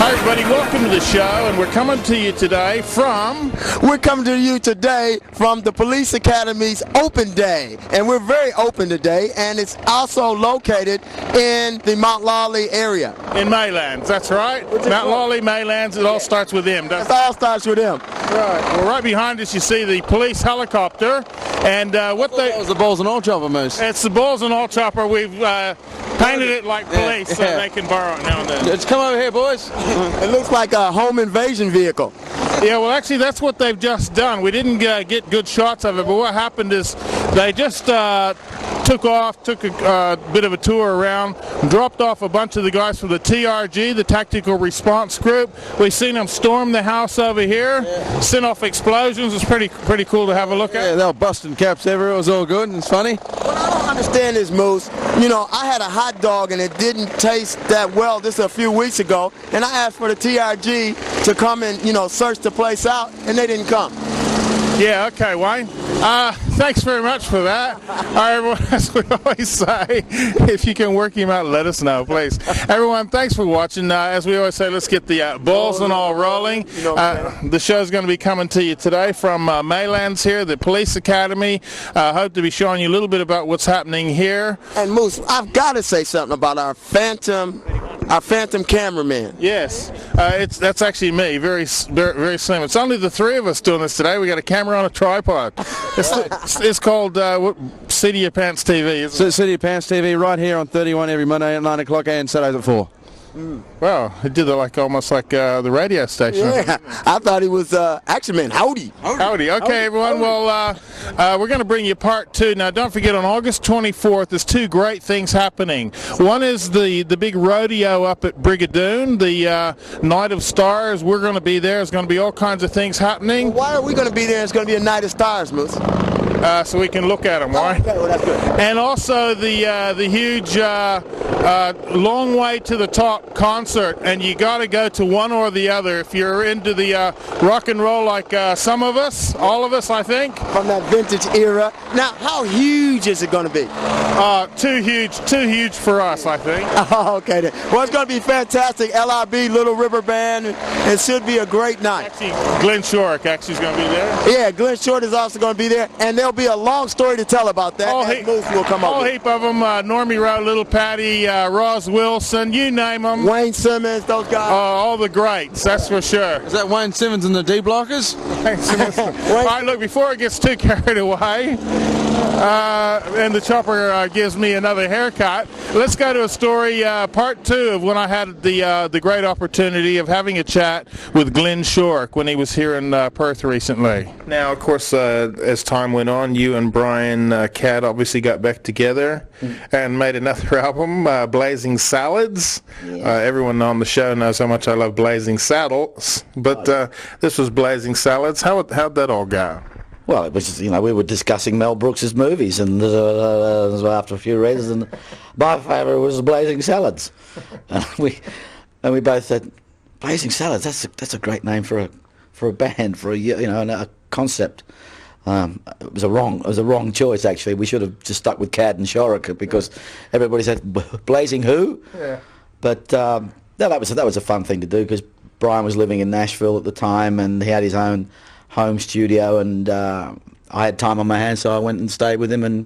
Hi everybody, welcome to the show, and we're coming to you today from... We're coming to you today from the Police Academy's Open Day, and we're very open today, and it's also located in the Mount Lawley area. In Maylands, that's right. Mount Lawley, Maylands, it all starts with them, doesn't It all starts with them. Right. Well, right behind us you see the police helicopter, and what they... That was the balls and all chopper, Moose. It's the balls and all chopper. We've painted it like police so they can borrow it now and then. Let's come over here, boys. It looks like a home invasion vehicle. Yeah, well, actually, that's what they've just done. We didn't get good shots of it, but what happened is they just took a bit of a tour around, dropped off a bunch of the guys from the TRG, the Tactical Response Group. We've seen them storm the house over here, sent off explosions. It's pretty cool to have a look at. Yeah, they were busting caps everywhere. It was all good. It's funny. What I don't understand is, Moose, you know, I had a hot dog and it didn't taste that well this a few weeks ago, and I asked for the TRG to come and, you know, search the place out, and they didn't come. Yeah, okay, Wayne. Thanks very much for that. All right, everyone, as we always say, if you can work him out, let us know, please. Everyone, thanks for watching. As we always say, let's get the balls and all rolling. The show's going to be coming to you today from Maylands here, the Police Academy. Hope to be showing you a little bit about what's happening here. And Moose, I've got to say something about our phantom cameraman. Yes, that's actually me. Very slim. It's only the three of us doing this today. We got a camera on a tripod. It's called City of Pants TV, isn't it? City of Pants TV, right here on 31 every Monday at 9 o'clock and Saturdays at 4. Well, it did it almost like the radio station. Yeah, I thought he was Action Man. Howdy. Howdy. Okay, everyone. Well, we're going to bring you part two. Now, don't forget, on August 24th, there's two great things happening. One is the big rodeo up at Brigadoon, the Night of Stars. We're going to be there. There's going to be all kinds of things happening. Well, why are we going to be there? It's going to be a Night of Stars, Moose. So we can look at them, right? Okay, well, that's good. And also the huge Long Way to the Top concert, and you got to go to one or the other if you're into the rock and roll like some of us, all of us, I think. From that vintage era. Now, how huge is it going to be? Too huge for us, I think. Oh, okay then. Well, it's going to be fantastic. LRB, Little River Band. It should be a great night. Actually, Glenn Shorrick actually is going to be there. Yeah, Glenn Short is also going to be there, and there'll be a long story to tell about that. Moose will come up. Whole heap of them. Normie Rowe, Little Patty, Ross Wilson, you name them. Wayne Simmons, those guys. All the greats, that's for sure. Is that Wayne Simmons and the D-Blockers? All right, look, before it gets too carried away, and the chopper gives me another haircut, let's go to a story, part two of when I had the great opportunity of having a chat with Glenn Shorrick when he was here in Perth recently. Now, of course, as time went on, you and Brian Cadd obviously got back together and made another album, Blazing Salads. Everyone on the show knows how much I love Blazing Saddles, but this was Blazing Salads. How'd that all go? Well, it was, you know, we were discussing Mel Brooks's movies, and after a few reasons, and my favourite was Blazing Salads, and we both said, Blazing Salads. That's a great name for a band, for a concept. It was a wrong choice actually. We should have just stuck with Cadd and Shorrick because everybody said Blazing who? Yeah. But no, that was a fun thing to do because Brian was living in Nashville at the time and he had his own home studio, and I had time on my hands, so I went and stayed with him, and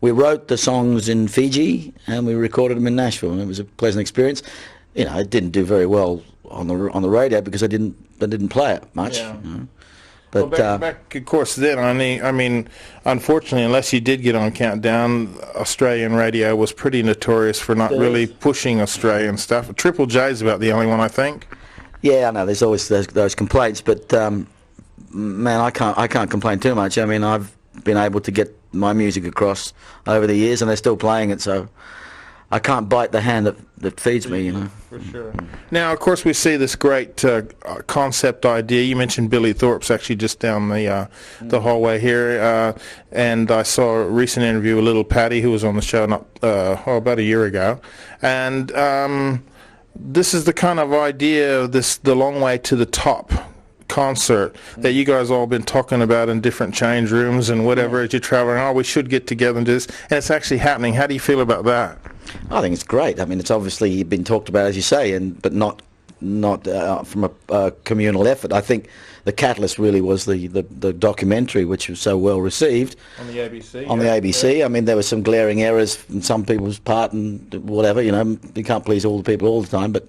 we wrote the songs in Fiji and we recorded them in Nashville, and it was a pleasant experience. You know, it didn't do very well on the radio because I didn't play it much. Yeah. You know? But back, of course, then I mean, unfortunately, unless you did get on Countdown, Australian radio was pretty notorious for not really pushing Australian stuff. Triple J's about the only one, I think. Yeah, I know. There's always those complaints, but man, I can't complain too much. I mean, I've been able to get my music across over the years, and they're still playing it, so I can't bite the hand that feeds me, you know. For sure. Now, of course, we see this great concept idea. You mentioned Billy Thorpe's actually just down the hallway here, and I saw a recent interview with Little Patty, who was on the show about a year ago, and this is the kind of idea of the Long Way to the Top concert that you guys all been talking about in different change rooms and whatever as you're traveling. Oh, we should get together and do this, and it's actually happening. How do you feel about that? I think it's great. I mean, it's obviously been talked about, as you say, but not from a communal effort. I think the catalyst really was the documentary, which was so well received on the ABC. On the ABC, I mean, there were some glaring errors on some people's part and whatever. You know, you can't please all the people all the time, but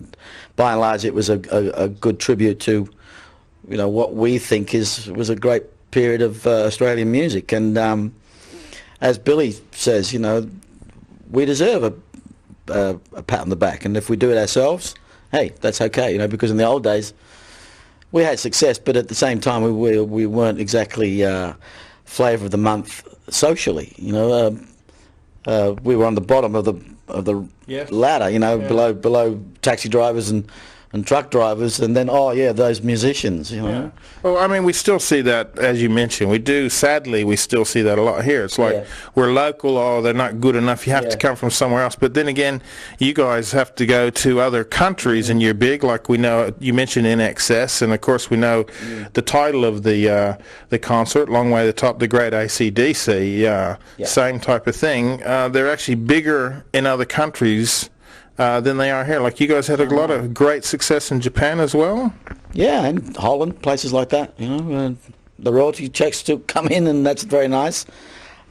by and large, it was a good tribute to, you know, what we think was a great period of Australian music. And as Billy says, you know, we deserve a pat on the back, and if we do it ourselves, hey, that's okay, you know, because in the old days we had success, but at the same time we weren't exactly flavour of the month socially, you know. We were on the bottom of the Yes. ladder, you know, below taxi drivers and truck drivers, and then those musicians, you know. Yeah. Well, I mean, we still see that, as you mentioned. We do, sadly, we still see that a lot here. It's like we're local, they're not good enough. You have to come from somewhere else. But then again, you guys have to go to other countries, and you're big. Like we know, you mentioned NXS, and of course we know the title of the concert, Long Way to the Top, the Great AC/DC, same type of thing. They're actually bigger in other countries than they are here. Like you guys had a lot of great success in Japan as well. Yeah, and Holland, places like that. You know, the royalty checks still come in, and that's very nice.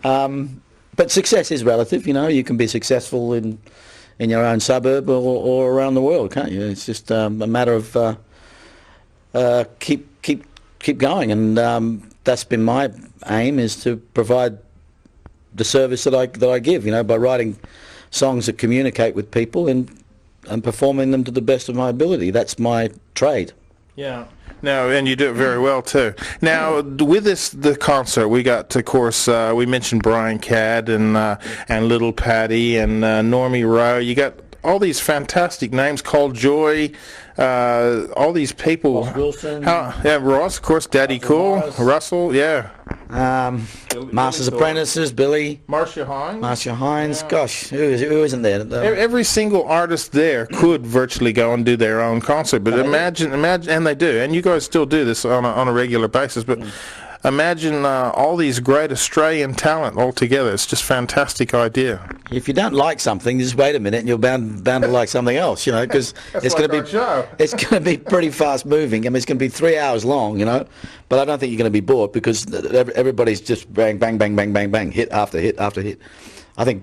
But success is relative. You know, you can be successful in your own suburb or around the world, can't you? It's just a matter of keep going, and that's been my aim, is to provide the service that I give. You know, by writing songs that communicate with people and performing them to the best of my ability. That's my trade. Yeah. No, and you do it very well too. Now, with the concert, we got, of course, we mentioned Brian Cadd and Little Patty and Normie Rowe. You got all these fantastic names, Cole Joy, all these people. Ross Wilson. Ross, of course, Daddy Cool, Russell, Masters Apprentices, Billy. Marcia Hines. Yeah. Gosh, who isn't there? Every single artist there could virtually go and do their own concert, but imagine, and they do, and you guys still do this on a regular basis, but imagine all these great Australian talent all together. It's just a fantastic idea. If you don't like something, just wait a minute, and you're bound to like something else, you know, because it's going to be pretty fast moving. I mean, it's going to be 3 hours long, you know, but I don't think you're going to be bored, because everybody's just bang, bang, bang, bang, bang, bang, hit after hit after hit. I think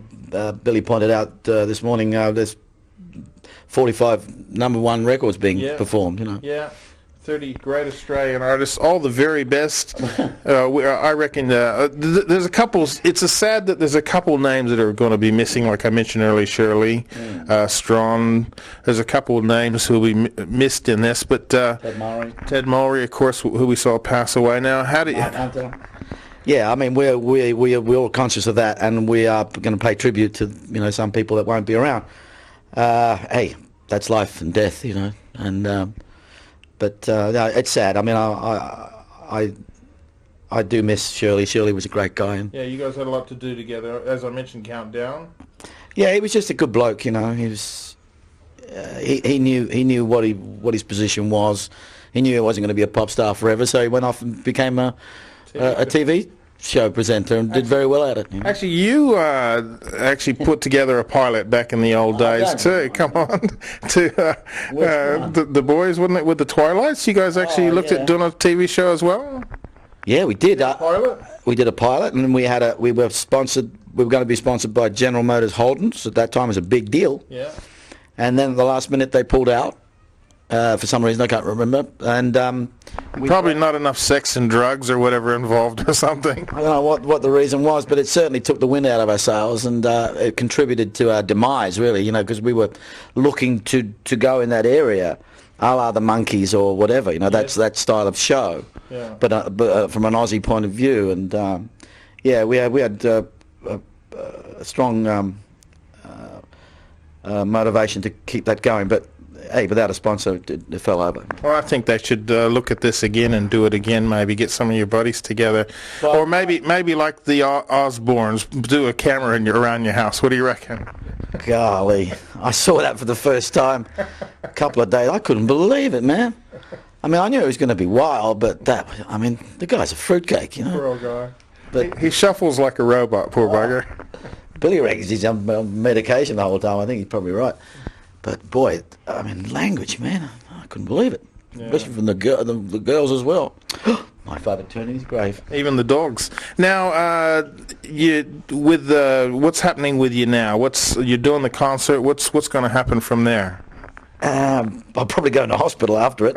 Billy pointed out this morning there's 45 #1 records being performed, you know. Yeah. 30 great Australian artists, all the very best. I reckon there's a couple. It's sad that there's a couple names that are going to be missing, like I mentioned earlier, Shirley, Strawn. There's a couple of names who will be missed in this, but Ted Mowry, of course, who we saw pass away. Now, how do you... Yeah, I mean, we're all conscious of that, and we are going to pay tribute to, you know, some people that won't be around. Hey, that's life and death, you know, and... But no, it's sad. I mean, I do miss Shirley. Shirley was a great guy. And you guys had a lot to do together. As I mentioned, Countdown. Yeah, he was just a good bloke. You know, he was. He knew what his position was. He knew he wasn't going to be a pop star forever. So he went off and became a TV show presenter and did very well at it. You know? Actually, you actually put together a pilot back in the old days too. Come on, to the boys, wasn't it, with the Twilights? You guys actually looked at doing a TV show as well. Yeah, we did. Pilot. We did a pilot, and we were sponsored. We were going to be sponsored by General Motors Holdens. At that time, it was a big deal. Yeah. And then at the last minute, they pulled out. For some reason, I can't remember. And probably not enough sex and drugs or whatever involved or something. I don't know what the reason was, but it certainly took the wind out of our sails, and it contributed to our demise, really, you know, because we were looking to go in that area, a la the Monkees or whatever, you know, that's that style of show. Yeah. But from an Aussie point of view, and we had a strong motivation to keep that going, but hey, without a sponsor, it fell over. Well, I think they should look at this again and do it again. Maybe get some of your buddies together, or maybe like the Osbournes, do a camera around your house. What do you reckon? Golly, I saw that for the first time a couple of days. I couldn't believe it, man. I mean, I knew it was going to be wild, but the guy's a fruitcake, you know. Poor old guy. But he shuffles like a robot, poor bugger. Billy reckons he's on medication the whole time. I think he's probably right. But boy, I mean, language, man. I couldn't believe it, especially from the girls as well. My favourite turning his grave. Even the dogs. Now, what's happening with you now? You're doing the concert. What's going to happen from there? I'll probably go into hospital after it.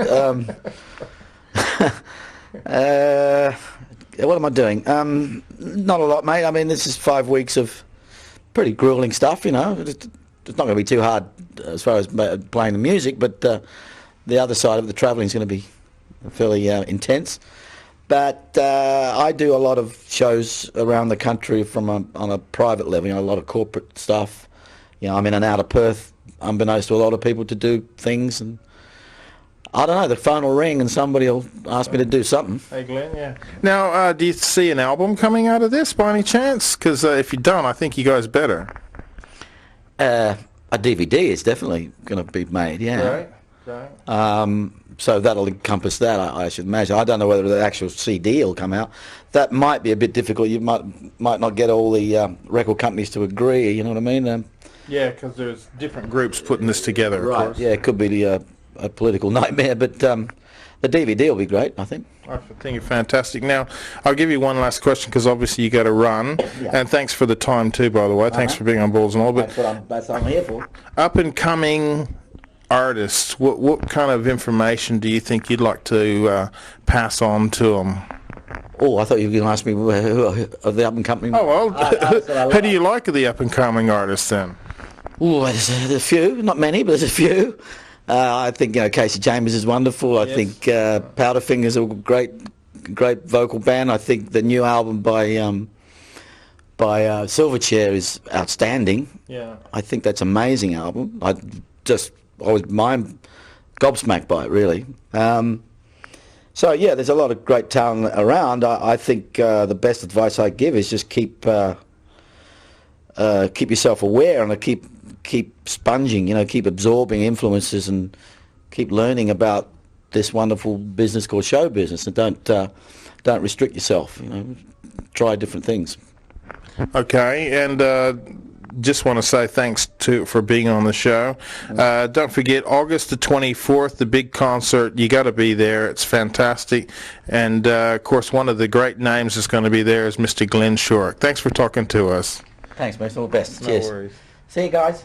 What am I doing? Not a lot, mate. I mean, this is 5 weeks of pretty grueling stuff, you know. It's not going to be too hard as far as playing the music, but the other side of the travelling is going to be fairly intense. But I do a lot of shows around the country on a private level, you know, a lot of corporate stuff. You know, I'm in and out of Perth, unbeknownst to a lot of people, to do things, and I don't know, the phone will ring and somebody will ask me to do something. Hey, Glenn, yeah. Now, do you see an album coming out of this by any chance? Because if you don't, I think you guys better. A DVD is definitely going to be made, yeah. Right. So that'll encompass that, I should imagine. I don't know whether the actual CD will come out. That might be a bit difficult. You might not get all the record companies to agree, you know what I mean? Yeah, because there's different groups putting this together, right. Of course. Yeah, it could be a political nightmare, but the DVD will be great, I think. I think you're fantastic. Now, I'll give you one last question, because obviously you got to run. Yeah. And thanks for the time too, by the way. Thanks for being on Balls and All. But That's what I'm here for. Up and coming artists, what kind of information do you think you'd like to pass on to them? Oh, I thought you were going to ask me who are the up and coming. Oh well, who do you like of the up and coming artists then? Oh, there's a few, not many, but there's a few. I think Casey Chambers is wonderful. I think Powderfinger's a great vocal band. I think the new album by Silverchair is outstanding. Yeah, I think that's an amazing album. I was gobsmacked by it, really. So yeah, there's a lot of great talent around. I think the best advice I give is just keep yourself aware and keep sponging, keep absorbing influences and keep learning about this wonderful business called show business, and don't restrict yourself. Try different things. Okay, and just want to say thanks for being on the show. Don't forget, August the 24th, the big concert. You got to be there. It's fantastic. And, of course, one of the great names that's going to be there is Mr. Glenn Shorrick. Thanks for talking to us. Thanks, mate. All the best. No Cheers. worries. See you guys,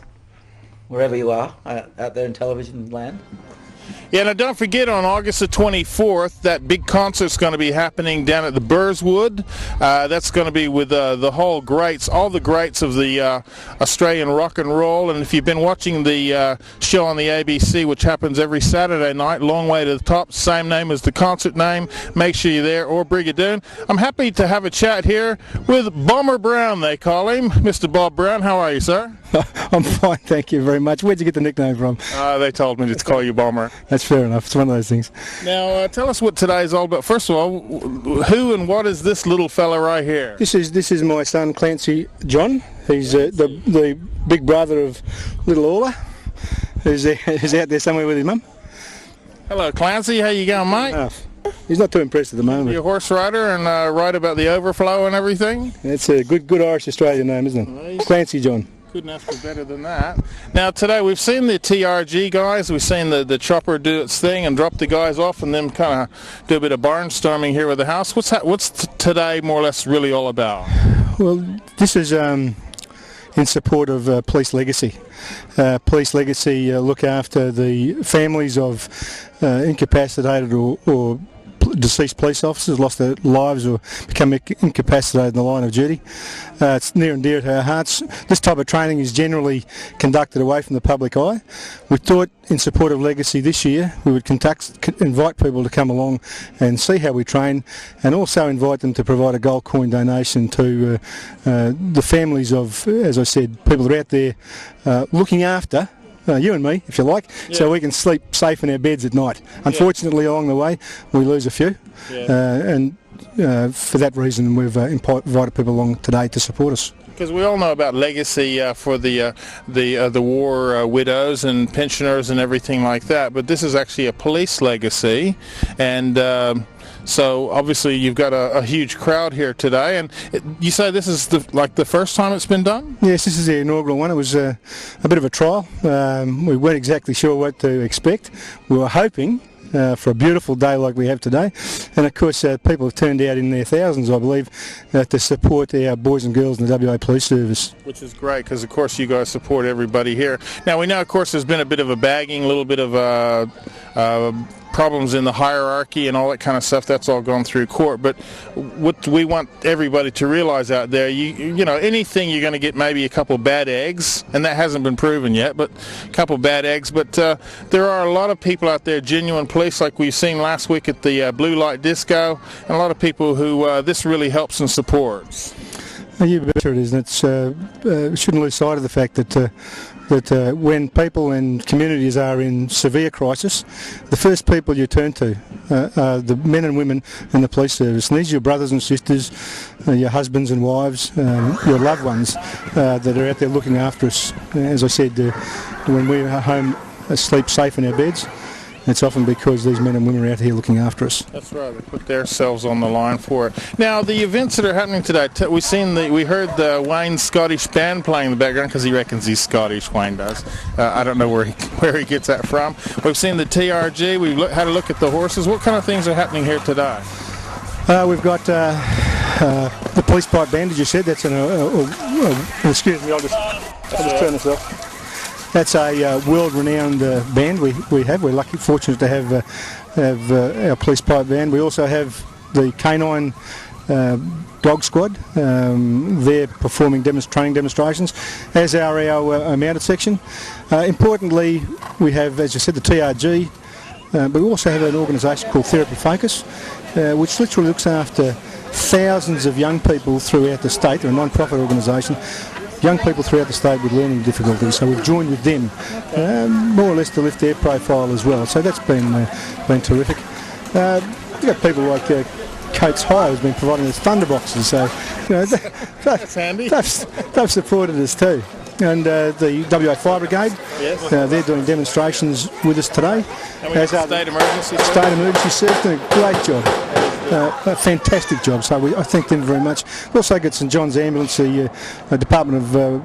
wherever you are, out there in television land. Yeah, now don't forget, on August the 24th, that big concert's going to be happening down at the Burswood. That's going to be with the whole greats, all the greats of the Australian rock and roll. And if you've been watching the show on the ABC, which happens every Saturday night, Long Way to the Top, same name as the concert name, make sure you're there, or Brigadoon. I'm happy to have a chat here with Bomber Brown, they call him. Mr. Bob Brown, how are you, sir? I'm fine, thank you very much. Where'd you get the nickname from? They told me to call you Bomber. That's fair enough. It's one of those things. Now, tell us what today's all about. First of all, who and what is this little fella right here? This is my son Clancy John. He's the big brother of little Orla, who's out there somewhere with his mum. Hello, Clancy. How you going, mate? He's not too impressed at the moment. You're a horse rider and write about the overflow and everything? That's a good Irish Australian name, isn't it? Nice. Clancy John. Couldn't ask for better than that. Now today we've seen the TRG guys, we've seen the chopper do its thing and drop the guys off, and then kind of do a bit of barnstorming here with the house. What's today more or less really all about? Well, this is in support of Police Legacy. Police Legacy look after the families of incapacitated or deceased police officers, lost their lives or become incapacitated in the line of duty. It's near and dear to our hearts. This type of training is generally conducted away from the public eye. We thought, in support of Legacy this year, we would invite people to come along and see how we train, and also invite them to provide a gold coin donation to the families of, as I said, people that are out there looking after you and me, if you like, so we can sleep safe in our beds at night. Unfortunately, along the way, we lose a few, and for that reason, we've invited people along today to support us. Because we all know about Legacy for the war widows and pensioners and everything like that, but this is actually a police legacy, and So obviously you've got a huge crowd here today, and you say this is the first time it's been done? Yes, this is the inaugural one. It was a bit of a trial. We weren't exactly sure what to expect. We were hoping for a beautiful day like we have today, and of course people have turned out in their thousands, I believe, to support our boys and girls in the WA Police Service. Which is great, because of course you guys support everybody here. Now we know, of course, there's been a bit of a bagging, a little bit of problems in the hierarchy and all that kind of stuff. That's all gone through court. But what we want everybody to realise out there, you know, anything you're going to get maybe a couple bad eggs, and that hasn't been proven yet, but a couple bad eggs. But there are a lot of people out there, genuine police, like we've seen last week at the Blue Light Disco, and a lot of people who this really helps and supports. You bet it is, and shouldn't lose sight of the fact that when people and communities are in severe crisis, the first people you turn to are the men and women in the police service. And these are your brothers and sisters, your husbands and wives, your loved ones that are out there looking after us. As I said, when we are home asleep safe in our beds, it's often because these men and women are out here looking after us. That's right. They put themselves on the line for it. Now, the events that are happening today, we heard the Wayne's Scottish band playing in the background, because he reckons he's Scottish. Wayne does. I don't know where he gets that from. We've seen the TRG. We've had a look at the horses. What kind of things are happening here today? We've got the police pipe band, as you said. That's excuse me. I'll just turn this off. That's a world-renowned band we have. We're fortunate to have our police pipe band. We also have the canine dog squad. They're performing training demonstrations, as are our mounted section. Importantly, we have, as you said, the TRG, but we also have an organisation called Therapy Focus, which literally looks after thousands of young people throughout the state. They're a non-profit organisation. Young people throughout the state with learning difficulties, so we've joined with them more or less to lift their profile as well. So that's been terrific. We've got people like Coates High, who's been providing us thunder boxes, so you know, That's handy. They've supported us too. And the WA Fire Brigade, yes. They're doing demonstrations with us today. And we have the State Emergency Service. State Emergency Service doing a great job. A fantastic job, so I thank them very much. We also got St John's Ambulance, the Department of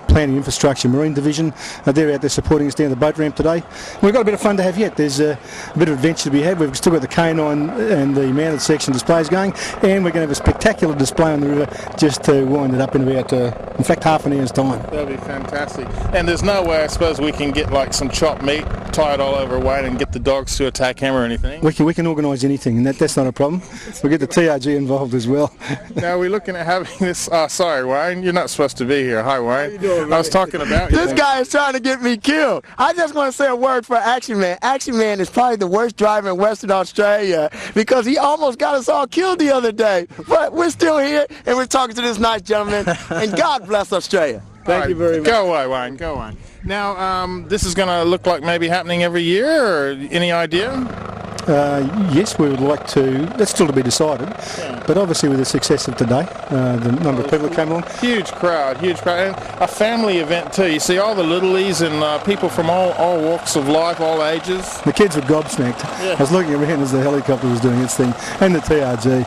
Planning Infrastructure Marine Division. They're out there supporting us down the boat ramp today. We've got a bit of fun to have yet. There's a bit of adventure to be had. We've still got the canine and the mounted section displays going, and we're going to have a spectacular display on the river just to wind it up in about, in fact, half an hour's time. That'll be fantastic. And there's no way, I suppose, we can get like some chopped meat, tie it all over Wayne, and get the dogs to attack him or anything? We can organise anything, and that's not a problem. We'll get the TRG involved as well. Now we're looking at having this. Sorry, Wayne, you're not supposed to be here. Hi, Wayne. How you doing, I was talking about you. This guy is trying to get me killed. I just want to say a word for Action Man. Action Man is probably the worst driver in Western Australia because he almost got us all killed the other day. But we're still here, and we're talking to this nice gentleman, and God bless Australia. Thank you very much. Go away, Wayne. Go away. Now, this is going to look like maybe happening every year, or any idea? Yes, we would like to. That's still to be decided. Yeah. But obviously, with the success of today, the number of people that came along. Huge crowd, and a family event too. You see all the littlies and people from all walks of life, all ages. The kids were gobsmacked. Yeah. I was looking around as the helicopter was doing its thing, and the TRG.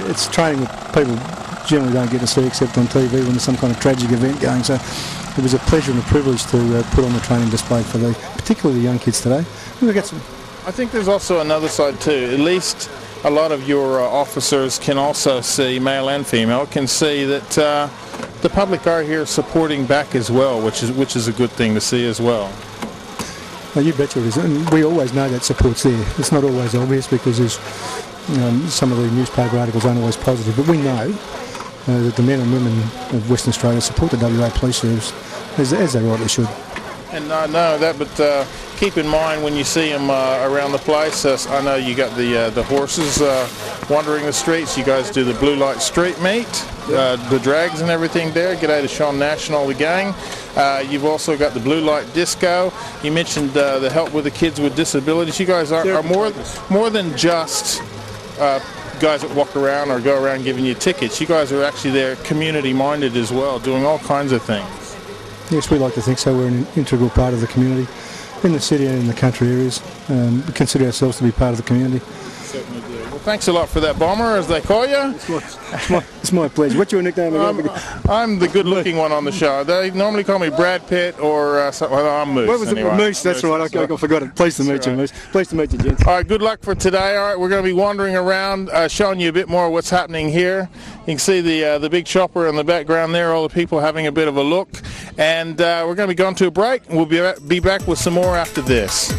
It's training that people generally don't get to see except on TV when there's some kind of tragic event going. So it was a pleasure and a privilege to put on the training display for particularly the young kids today. We got some. I think there's also another side too. At least a lot of your officers can also see, male and female, can see that the public are here supporting back as well, which is a good thing to see as well. Well, you betcha it is, and we always know that support's there. It's not always obvious because there's some of the newspaper articles aren't always positive, but we know that the men and women of Western Australia support the WA Police Service as they rightly should. And I know that, but keep in mind when you see them around the place, I know you got the horses wandering the streets. You guys do the Blue Light Street Meet, the drags and everything there. G'day to Sean Nash and all the gang. You've also got the Blue Light Disco. You mentioned the help with the kids with disabilities. You guys are more than just guys that walk around or go around giving you tickets. You guys are actually there community-minded as well, doing all kinds of things. Yes, we like to think so. We're an integral part of the community in the city and in the country areas. We consider ourselves to be part of the community. Certainly do. Thanks a lot for that, Bomber, as they call you. It's my pleasure. What's your nickname again? I'm the good-looking one on the show. They normally call me Brad Pitt or something. Well, I'm Moose. What was anyway. it? Moose, that's right. I forgot it. Pleased to meet you, Moose. Pleased to meet you, gents. All right, good luck for today. All right, we're going to be wandering around, showing you a bit more of what's happening here. You can see the big chopper in the background there, all the people having a bit of a look. And we're going to be going to a break, and we'll be back with some more after this.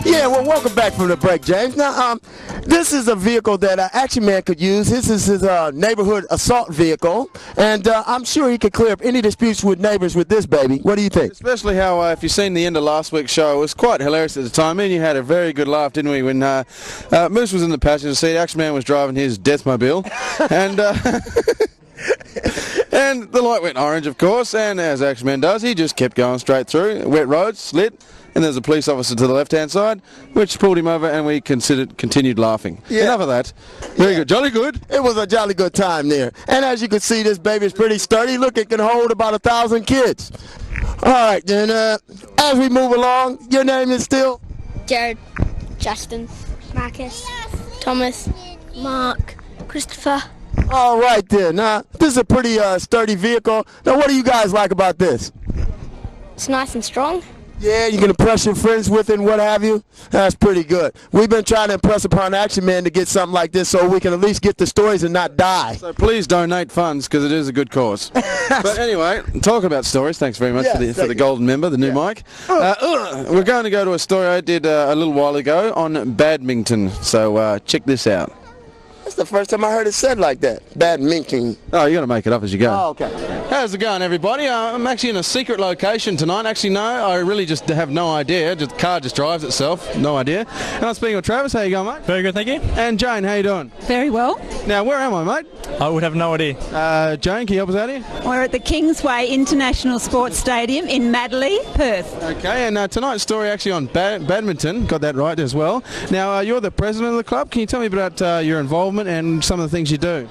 Yeah, well, welcome back from the break, James. Now, this is a vehicle that Action Man could use. This is his neighborhood assault vehicle, and I'm sure he could clear up any disputes with neighbors with this baby. What do you think? Especially how, if you've seen the end of last week's show, it was quite hilarious at the time. And you had a very good laugh, didn't we, when Moose was in the passenger seat, Action Man was driving his Deathmobile, and and the light went orange, of course, and as Action Man does, he just kept going straight through. Wet roads, slit, and there's a police officer to the left-hand side, which pulled him over, and we continued laughing. Yeah. Enough of that. Very good. Jolly good. It was a jolly good time there. And as you can see, this baby is pretty sturdy. Look, it can hold about 1,000 kids. All right, then, as we move along, your name is still? Jared, Justin, Marcus, Thomas, Mark, Christopher. All right, then. This is a pretty sturdy vehicle. Now, what do you guys like about this? It's nice and strong. Yeah, you can impress your friends with it and what have you. That's pretty good. We've been trying to impress upon Action Man to get something like this so we can at least get the stories and not die. So please donate funds because it is a good cause. But anyway, talk about stories. Thanks very much for the golden member, the new mic. We're going to go to a story I did a little while ago on Badmington. So check this out. That's the first time I heard it said like that. Badminton. Oh, you got to make it up as you go. Oh, okay. How's it going, everybody? I'm actually in a secret location tonight. Actually, no, I really just have no idea. The car just drives itself. No idea. And I'm speaking with Travis. How you going, mate? Very good, thank you. And Jane, how you doing? Very well. Now, where am I, mate? I would have no idea. Jane, can you help us out here? We're at the Kingsway International Sports Stadium in Madeley, Perth. Okay, and tonight's story actually on badminton. Got that right as well. Now, you're the president of the club. Can you tell me about your involvement and some of the things you do?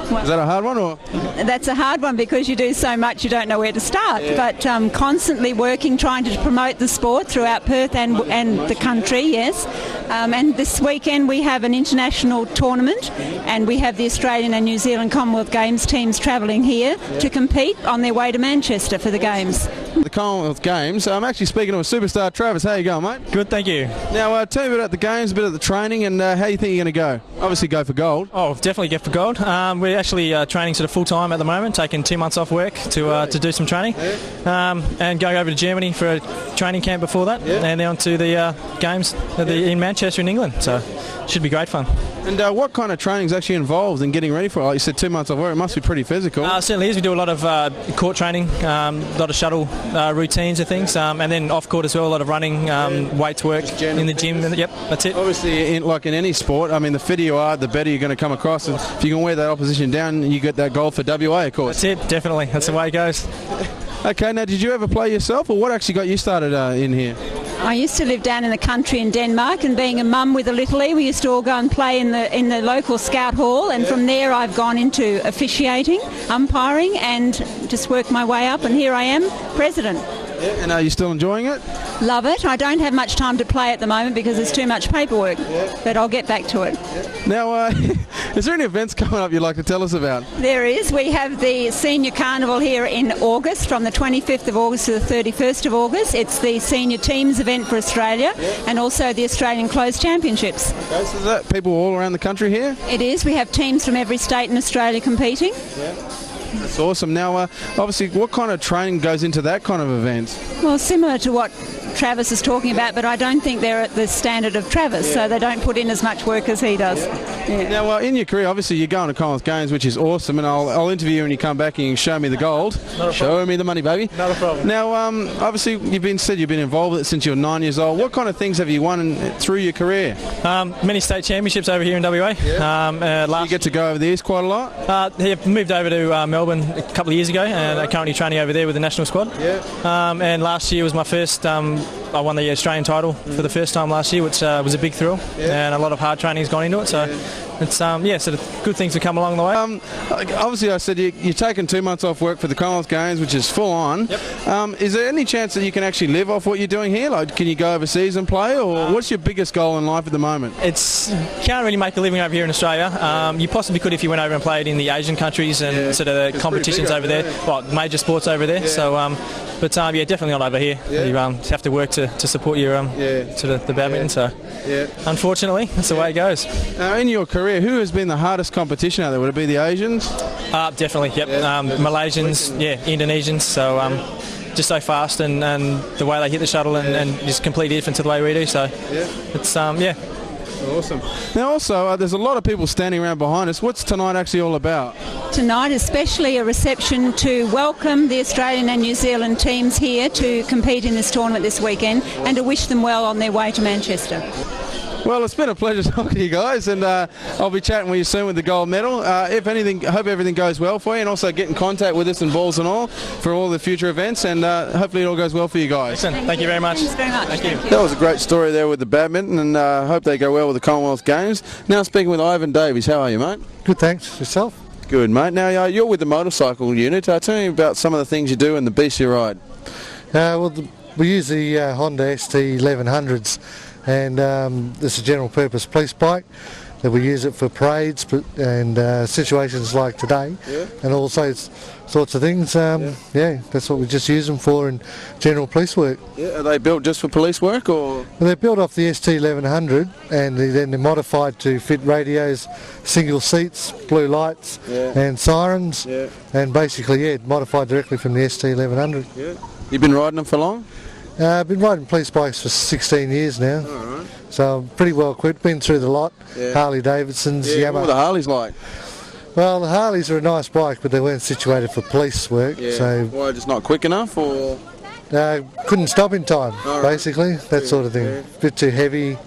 Well, is that a hard one, or? That's a hard one because you do so much you don't know where to start. Yeah. But constantly working, trying to promote the sport throughout Perth and the country, yes. And this weekend we have an international tournament, and we have the Australian and New Zealand Commonwealth Games teams travelling here to compete on their way to Manchester for the Games. The Commonwealth Games. I'm actually speaking to a superstar, Travis. How you going, mate? Good, thank you. Now, tell me about the Games, a bit of the training, and how you think you're going to go? Obviously go for gold. Oh, definitely get for gold. We're actually training sort of full-time at the moment, taking 2 months off work to do some training, and going over to Germany for a training camp before that, and then on to the Games in Manchester in England. So should be great fun. And what kind of training is actually involved in getting ready for it? Like you said, 2 months off work. It must be pretty physical. Certainly is. We do a lot of court training, a lot of shuttle routines and things, and then off court as well, a lot of running, weights work in the gym. Yep, that's it. Obviously, like in any sport, I mean, the fitter you are, the better you're going to come across. And if you can wear that opposition down, you get that goal for WA, of course. That's it, definitely. That's the way it goes. Okay, now did you ever play yourself, or what actually got you started in here? I used to live down in the country in Denmark, and being a mum with a little E, we used to all go and play in the local scout hall, and from there I've gone into officiating, umpiring, and just worked my way up, and here I am, president. Yeah, and are you still enjoying it? Love it. I don't have much time to play at the moment because there's too much paperwork, but I'll get back to it. Now, is there any events coming up you'd like to tell us about? There is. We have the Senior Carnival here in August, from the 25th of August to the 31st of August. It's the senior teams event for Australia, and also the Australian Closed Championships. Okay, so is that people all around the country here? It is. We have teams from every state in Australia competing. Yeah. That's awesome. Now, obviously, what kind of training goes into that kind of event? Well, similar to what Travis is talking about, but I don't think they're at the standard of Travis, so they don't put in as much work as he does. Yeah. Now, in your career, obviously, you're going to Commonwealth Games, which is awesome, and I'll interview you when you come back and you can show me the gold. Show me the money, baby. Not a problem. Now, obviously, you've been involved with it since you were 9 years old. What kind of things have you won through your career? Many state championships over here in WA. Yeah. You get to go over the east quite a lot? Moved over to Melbourne a couple of years ago, and I'm currently training over there with the national squad. Yeah. And last year was my first I won the Australian title for the first time last year, which was a big thrill, and a lot of hard training has gone into it. So it's sort of good things have come along the way. Obviously, I said you're taking 2 months off work for the Commonwealth Games, which is full on. Yep. Is there any chance that you can actually live off what you're doing here? Like, can you go overseas and play, or what's your biggest goal in life at the moment? Can't really make a living over here in Australia. You possibly could if you went over and played in the Asian countries and sort of the competitions over there, major sports over there. So, but definitely not over here. You have to work to support your sort of the badminton. So, unfortunately, that's the way it goes. In your career, who has been the hardest competition out there? Would it be the Asians? Definitely, yep. Malaysians, Indonesians. So just so fast and the way they hit the shuttle and just completely different to the way we do. So it's Awesome. Now also, there's a lot of people standing around behind us. What's tonight actually all about? Tonight, especially a reception to welcome the Australian and New Zealand teams here to compete in this tournament this weekend and to wish them well on their way to Manchester. Well, it's been a pleasure talking to you guys, and I'll be chatting with you soon with the gold medal. If anything, I hope everything goes well for you, and also get in contact with us and balls and all for all the future events, and hopefully it all goes well for you guys. Excellent. Thank you very much. Thanks very much. Thank you. That was a great story there with the badminton, and I hope they go well with the Commonwealth Games. Now speaking with Ivan Davies. How are you, mate? Good, thanks. Yourself? Good, mate. Now you're with the motorcycle unit. Tell me about some of the things you do and the beasts you ride. We use the Honda ST 1100s, and this is a general purpose police bike that we use it for parades and situations like today, and all sorts of things. That's what we just use them for in general police work. Are they built just for police work, or? Well, they're built off the ST 1100, and then they're modified to fit radios, single seats, blue lights, and sirens, and basically modified directly from the ST 1100. You've been riding them for long? I've been riding police bikes for 16 years now, so I'm pretty well equipped. Been through the lot, Harley Davidsons, Yamaha. What were the Harleys like? Well, the Harleys are a nice bike, but they weren't situated for police work. So why, just not quick enough, or? Couldn't stop in time, basically, that sort of thing. A bit too heavy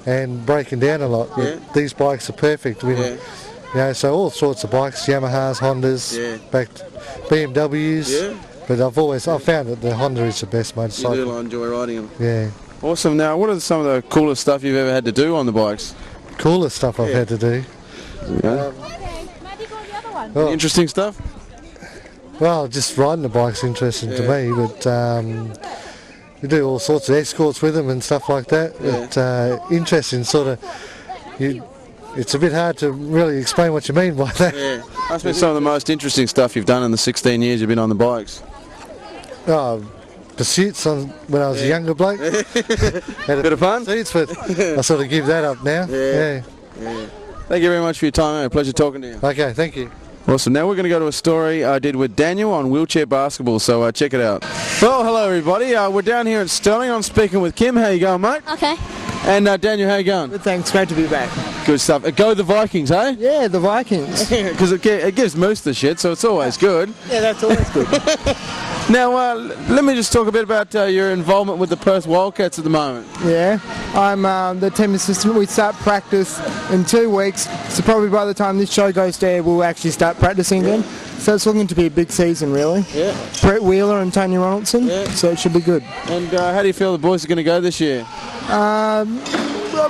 and breaking down a lot. But these bikes are perfect. So all sorts of bikes, Yamahas, Hondas, back to BMWs. But I've found that the Honda is the best motorcycle. You do enjoy riding them? Yeah. Awesome. Now, what are some of the coolest stuff you've ever had to do on the bikes? Coolest stuff I've had to do? Interesting stuff? Well, just riding the bike's interesting to me, but we do all sorts of escorts with them and stuff like that. But interesting sort of... It's a bit hard to really explain what you mean by that. That's been some of the most interesting stuff you've done in the 16 years you've been on the bikes. Pursuits when I was a younger bloke. Had a bit of fun? Pursuits, but I sort of give that up now. Thank you very much for your time, mate. Pleasure talking to you. Okay, thank you. Awesome. Now we're going to go to a story I did with Daniel on wheelchair basketball, so check it out. Well, hello everybody. We're down here at Stirling. I'm speaking with Kim. How you going, mate? Okay. And Daniel, how you going? Good, thanks. Great to be back. Good stuff. Go the Vikings, eh? Yeah, the Vikings. Because it gives Moose the shit, so it's always good. Yeah, that's always good. Now, let me just talk a bit about your involvement with the Perth Wildcats at the moment. Yeah, I'm the team assistant. We start practice in 2 weeks, so probably by the time this show goes there, we'll actually start practicing again. So it's looking to be a big season, really. Yeah. Brett Wheeler and Tony Ronaldson, so it should be good. And how do you feel the boys are going to go this year?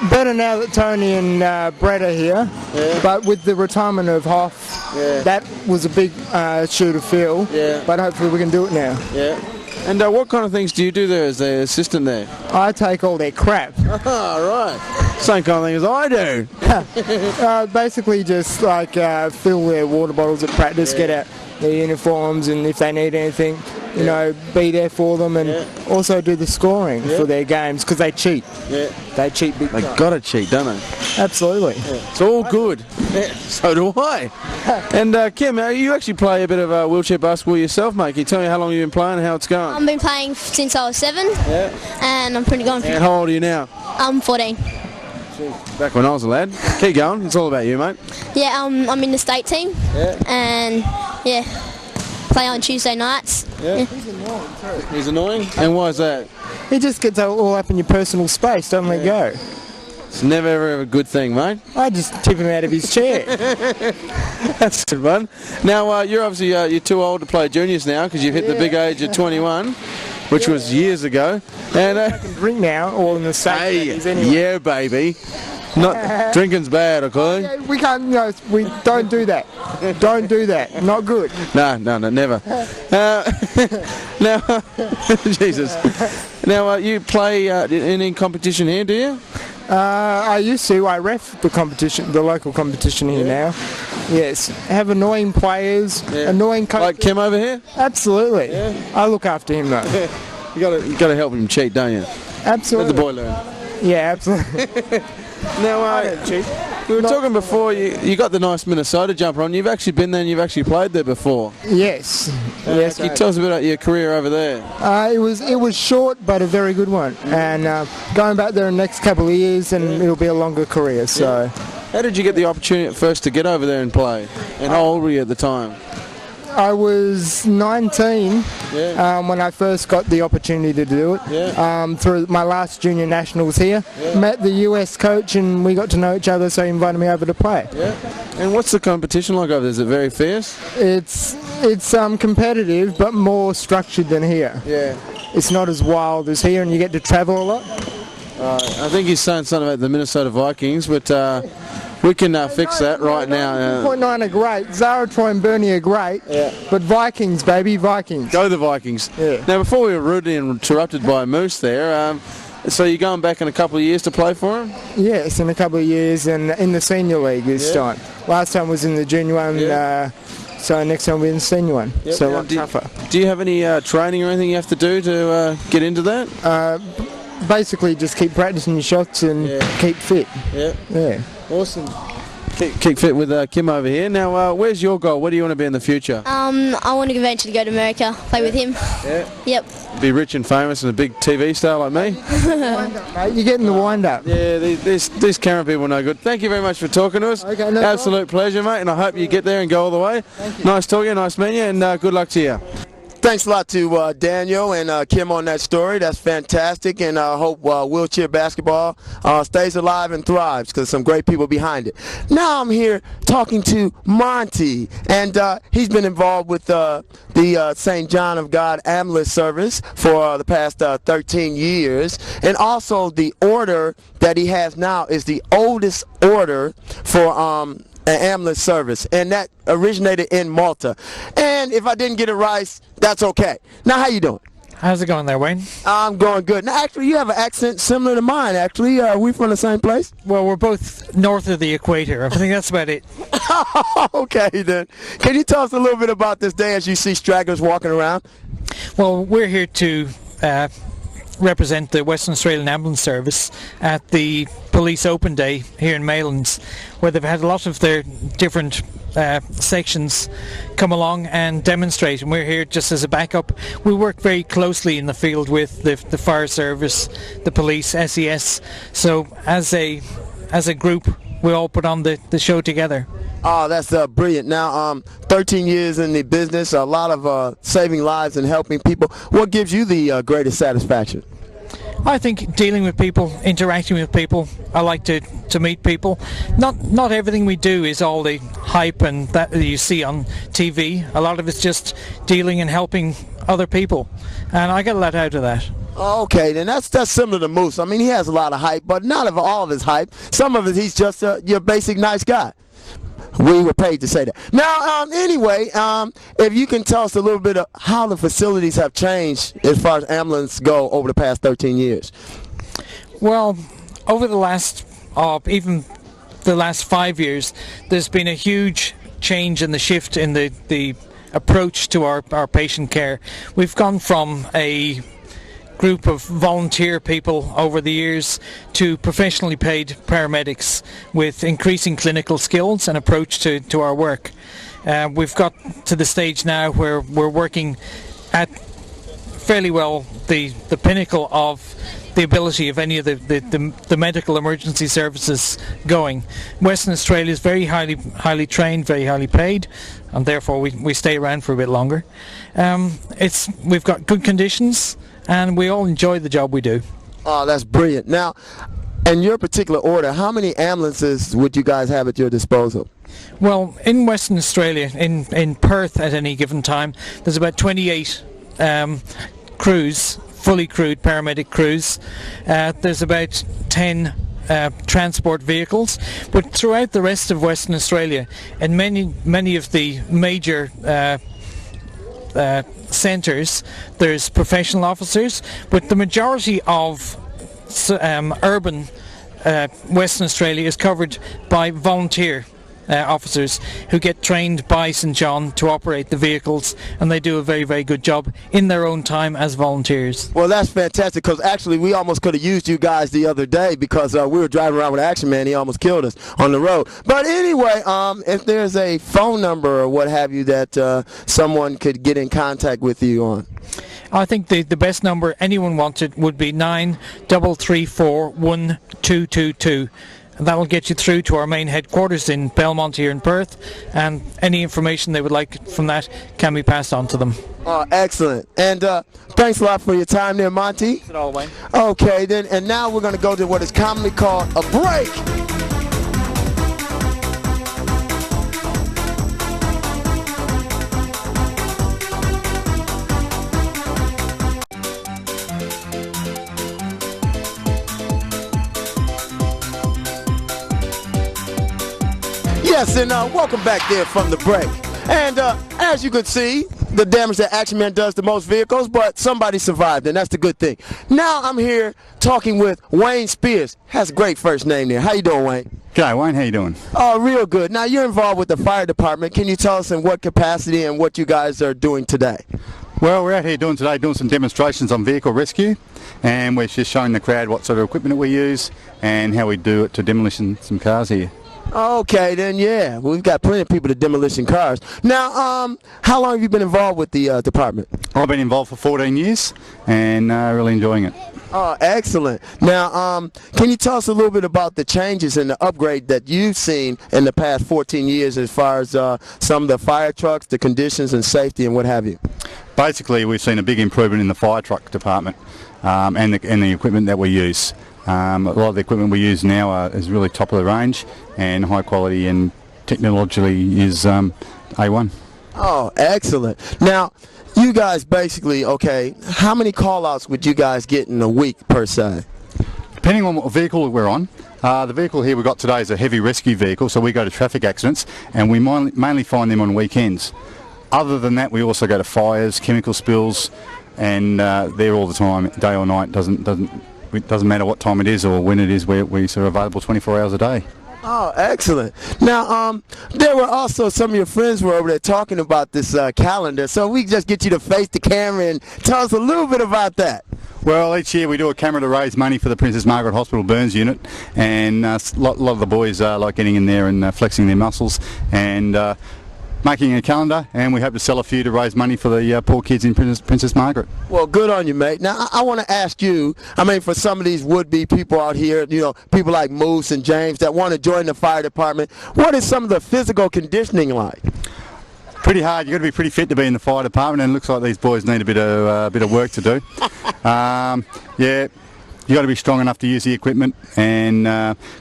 Better now that Tony and Brett are here, but with the retirement of Hoff, that was a big shoe to fill, but hopefully we can do it now. Yeah. And what kind of things do you do there as the assistant there? I take all their crap. Right. Same kind of thing as I do. Basically just like fill their water bottles at practice, get out their uniforms, and if they need anything, be there for them, and also do the scoring for their games, because they cheat. They cheat big time. They gotta cheat, don't they? Absolutely. It's all good. So do I. And Kim, you actually play a bit of wheelchair basketball yourself, mate. Can you tell me how long you've been playing and how it's going? I've been playing since I was 7, and I'm pretty good. And how old are you now? I'm 14. Back when I was a lad. Keep going. It's all about you, mate. Yeah, I'm in the state team, and play on Tuesday nights. Yeah. He's annoying. And why is that? He just gets all up in your personal space, don't let go. It's never ever a good thing, mate. I just tip him out of his chair. That's good one. Now, you're obviously you're too old to play juniors now because you've hit the big age of 21. which was years ago. And I can drink now, all in the States. hey, Anyway. yeah, baby. Not drinking's bad, okay? Yeah, we can't. No, we don't do that. Don't do that. Not good. No, never. Now, Jesus. Now, you play in competition here, do you? I used to. I ref the competition, the local competition here now. Yes. Have annoying players, annoying coaches. Like Kim over here? Absolutely. Yeah. I look after him though. You gotta help him cheat, don't you? Absolutely. Let the boy learn. Yeah, absolutely. Now, we were talking before, you got the nice Minnesota jumper on. You've actually been there and you've actually played there before. Yes. Yes. Can you tell us a bit about your career over there? It was short, but a very good one. And going back there in the next couple of years, and it'll be a longer career. So. How did you get the opportunity at first to get over there and play? And how old were you at the time? I was 19 when I first got the opportunity to do it. Through my last junior nationals here. Met the US coach and we got to know each other, so he invited me over to play. And what's the competition like over there? Is it very fierce? It's competitive, but more structured than here. It's not as wild as here, and you get to travel a lot. I think he's saying something about the Minnesota Vikings, but we can fix that right now. 0.9 are great, Zara, Troy and Bernie are great, but Vikings, baby, Vikings. Go the Vikings. Now, before we were rudely interrupted by Moose there, so you're going back in a couple of years to play for him? Yes, in a couple of years, and in the senior league this time. Last time was in the junior one, so next time we'll be in the senior one. So a lot tougher. Do you have any training or anything you have to do to get into that? Basically, just keep practicing your shots and keep fit. Yeah. Awesome. Keep fit with Kim over here. Now, where's your goal? What do you want to be in the future? I want to eventually go to America, play with him. Yep. Be rich and famous and a big TV star like me? You're getting the wind-up. Yeah, these camera people are no good. Thank you very much for talking to us. Okay, no Absolute pleasure, mate, and I hope you get there and go all the way. Thank you. Nice talking, nice meeting you, and good luck to you. Thanks a lot to Daniel and Kim on that story. That's fantastic, and I hope wheelchair basketball stays alive and thrives because some great people behind it. Now I'm here talking to Monty, and he's been involved with the St. John of God Ambulance Service for the past 13 years, and also the order that he has now is the oldest order for an ambulance service, and that originated in Malta. And if I didn't get it right, that's okay. Now, how you doing? How's it going there, Wayne? I'm going good. Now, actually, you have an accent similar to mine, actually. Are we from the same place? Well, we're both north of the equator. I think that's about it. Okay, then. Can you tell us a little bit about this day as you see stragglers walking around? Well, we're here to represent the Western Australian Ambulance Service at the Police Open Day here in Maylands, where they've had a lot of their different sections come along and demonstrate, and we're here just as a backup. We work very closely in the field with the fire service, the police, SES, so as a group we all put on the show together. Oh, that's brilliant. Now, 13 years in the business, a lot of saving lives and helping people. What gives you the greatest satisfaction? I think dealing with people, interacting with people. I like to meet people. Not everything we do is all the hype and that you see on TV. A lot of it's just dealing and helping other people, and I get a lot out of that. Okay, then that's similar to Moose. I mean, he has a lot of hype, but not of all of his hype. Some of it, he's just your basic nice guy. We were paid to say that. Now, anyway, if you can tell us a little bit of how the facilities have changed as far as ambulance go over the past 13 years. Well, over the last, even the last 5 years, there's been a huge change in the shift in the approach to our patient care. We've gone from a group of volunteer people over the years to professionally paid paramedics with increasing clinical skills and approach to our work. We've got to the stage now where we're working at fairly well the pinnacle of the ability of any of the medical emergency services going. Western Australia is very highly trained, very highly paid, and therefore we stay around for a bit longer. We've got good conditions, and we all enjoy the job we do. Oh, that's brilliant. Now, in your particular order, how many ambulances would you guys have at your disposal? Well, in Western Australia, in Perth at any given time, there's about 28 crews fully crewed paramedic crews. There's about 10 transport vehicles, but throughout the rest of Western Australia and many of the major centres, there's professional officers, but the majority of urban Western Australia is covered by volunteer officers who get trained by St John to operate the vehicles, and they do a very, very good job in their own time as volunteers. Well, that's fantastic, because actually we almost could have used you guys the other day, because we were driving around with Action Man. He almost killed us on the road. But anyway, if there's a phone number or what have you that someone could get in contact with you on. I think the best number anyone wanted would be 9334 1222. And that will get you through to our main headquarters in Belmont here in Perth, and any information they would like from that can be passed on to them. Excellent. And thanks a lot for your time there, Monty. That's it all, Wayne. Okay, then, and now we're going to go to what is commonly called a break. Yes, and welcome back there from the break. And as you could see, the damage that Action Man does to most vehicles, but somebody survived, and that's the good thing. Now I'm here talking with Wayne Spears. Has a great first name there. How you doing, Wayne? G'day, Wayne. How you doing? Oh, real good. Now, you're involved with the fire department. Can you tell us in what capacity and what you guys are doing today? Well, we're out here doing some demonstrations on vehicle rescue, and we're just showing the crowd what sort of equipment we use and how we do it to demolition some cars here. Okay, then, yeah. We've got plenty of people to demolition cars. Now, how long have you been involved with the department? I've been involved for 14 years and really enjoying it. Oh, excellent. Now, can you tell us a little bit about the changes and the upgrade that you've seen in the past 14 years as far as some of the fire trucks, the conditions and safety and what have you? Basically, we've seen a big improvement in the fire truck department and the equipment that we use. A lot of the equipment we use now is really top of the range and high quality, and technologically is A1. Oh, excellent. Now, you guys basically, okay, how many call-outs would you guys get in a week per se? Depending on what vehicle we're on. The vehicle here we got today is a heavy rescue vehicle, so we go to traffic accidents, and we mainly find them on weekends. Other than that, we also go to fires, chemical spills, and they're all the time, day or night. It doesn't matter what time it is or when it is. We're sort of available 24 hours a day. Oh, excellent. Now, there were also some of your friends were over there talking about this calendar, so we just get you to face the camera and tell us a little bit about that. Well, each year we do a camera to raise money for the Princess Margaret Hospital Burns Unit, and a lot of the boys like getting in there and flexing their muscles and making a calendar, and we hope to sell a few to raise money for the poor kids in Princess Margaret. Well, good on you, mate. Now, I want to ask you, I mean, for some of these would-be people out here, you know, people like Moose and James that want to join the fire department, what is some of the physical conditioning like? Pretty hard. You've got to be pretty fit to be in the fire department, and it looks like these boys need a bit of work to do. Yeah. You've got to be strong enough to use the equipment, and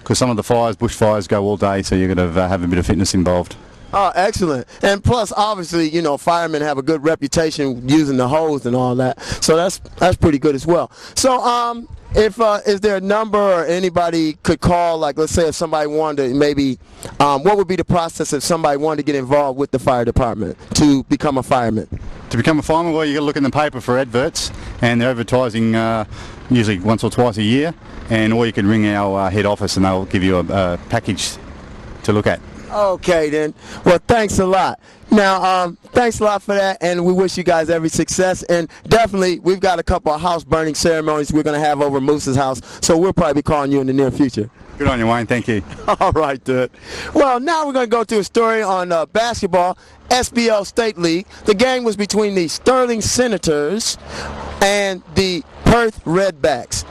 because some of the bushfires go all day, so you've got to have a bit of fitness involved. Oh, excellent. And plus, obviously, you know, firemen have a good reputation using the hose and all that. So that's pretty good as well. So, is there a number or anybody could call, like, let's say if somebody wanted to maybe, what would be the process if somebody wanted to get involved with the fire department to become a fireman? To become a fireman, well, you've got to look in the paper for adverts, and they're advertising usually once or twice a year, or you can ring our head office and they'll give you a package to look at. Okay, then. Well, thanks a lot. Now, thanks a lot for that, and we wish you guys every success. And definitely, we've got a couple of house-burning ceremonies we're going to have over at Moose's house, so we'll probably be calling you in the near future. Good on you, Wayne. Thank you. All right, dude. Well, now we're going to go to a story on basketball, SBL State League. The game was between the Sterling Senators and the Perth Redbacks.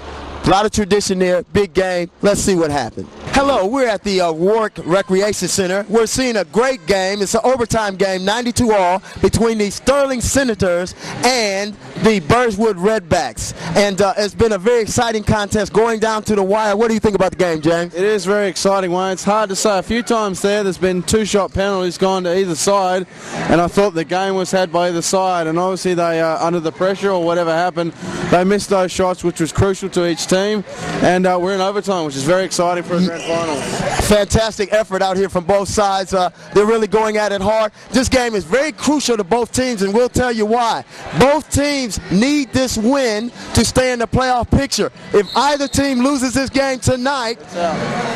A lot of tradition there, big game. Let's see what happened. Hello, we're at the Warwick Recreation Center. We're seeing a great game. It's an overtime game, 92-all, between the Sterling Senators and the Burswood Redbacks. And it's been a very exciting contest going down to the wire. What do you think about the game, James? It is very exciting, Wayne. It's hard to say. A few times there's been 2-shot penalties gone to either side, and I thought the game was had by either side, and obviously they under the pressure or whatever happened, they missed those shots, which was crucial to each team, and we're in overtime, which is very exciting for a grand final. Fantastic effort out here from both sides. They're really going at it hard. This game is very crucial to both teams, and we'll tell you why. Both teams need this win to stay in the playoff picture. If either team loses this game tonight,